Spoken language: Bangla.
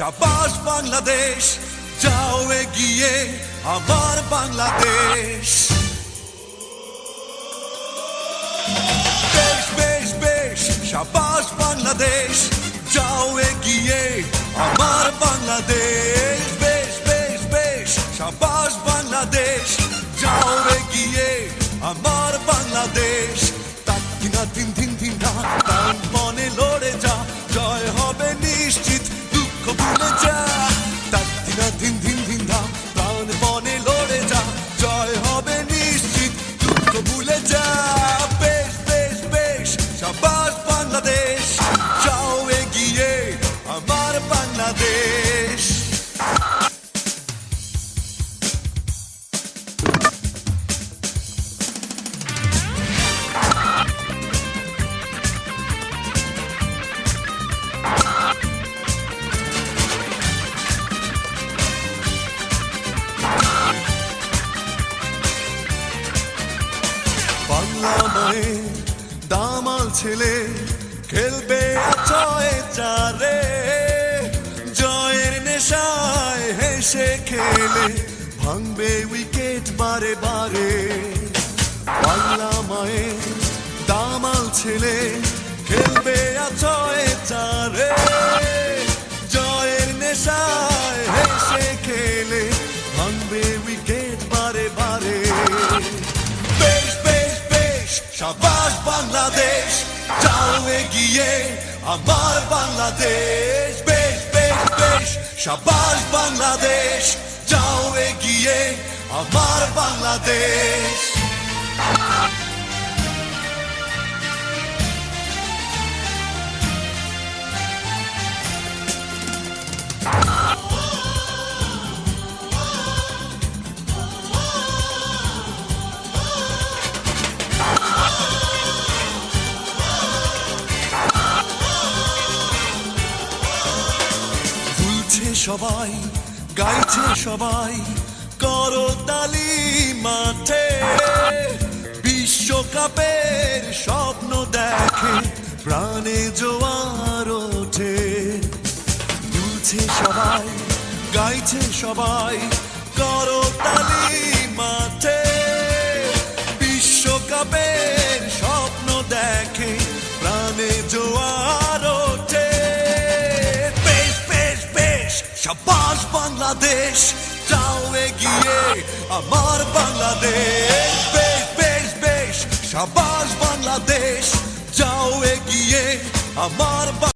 শাবাশ বাংলাদেশ, যাও এগিয়ে আমার বাংলাদেশ। বেশ বেশ বেশ, শাবাশ বাংলাদেশ, যাও এগিয়ে আমার বাংলাদেশ। বেশ বেশ বেশ, শাবাশ বাংলাদেশ, যাও এগিয়ে আমার বাংলাদেশ। তাকিনা দিন দিন দিন রাত প্রাণ মনে লড়ে যা, জয় হবে নিশ্চিত, দুঃখ ভুলে যা। তাকিনা দিন দিন দিন রাত প্রাণ মনে লড়ে যা, জয় হবে নিশ্চিত, দুঃখ ভুলে যা। বেশ বেশ বেশ, শাবাশ বাংলাদেশ, যাও এগিয়ে আমার বাংলাদেশ। বাংলা মায়ের দামাল ছেলে খেলবে জয় চারে, জয়ের নেশায় হেসে খেলে ভাঙবে উইকেট বারে বারে। বাংলা মায়ের দামাল ছেলে খেলবে জয় চারে, জয়ের নেশায় হেসে খেলে ভাঙবে উইকেট বারে বারে। বেশ বেশ বেশ, শাবাশ বাংলাদেশ, যাও এগিয়ে আমার বাংলাদেশ। বেশ বেশ বেশ, শাবাশ বাংলাদেশ, যাও এগিয়ে আমার বাংলাদেশ। সবাই গাইছে, সবাই করতালি মাঠে, বিশ্বকাপের স্বপ্ন দেখে প্রাণে জোয়ার ওঠে। দুলছে সবাই গাইছে, সবাই করতালি মাঠে, বিশ্বকাপের স্বপ্ন দেখে প্রাণে জোয়ার ওঠে। শাবাশ বাংলাদেশ, যাও এগিয়ে আমার বাংলাদেশ। বেশ বেশ বেশ, শাবাশ বাংলাদেশ, যাও এগিয়ে আমার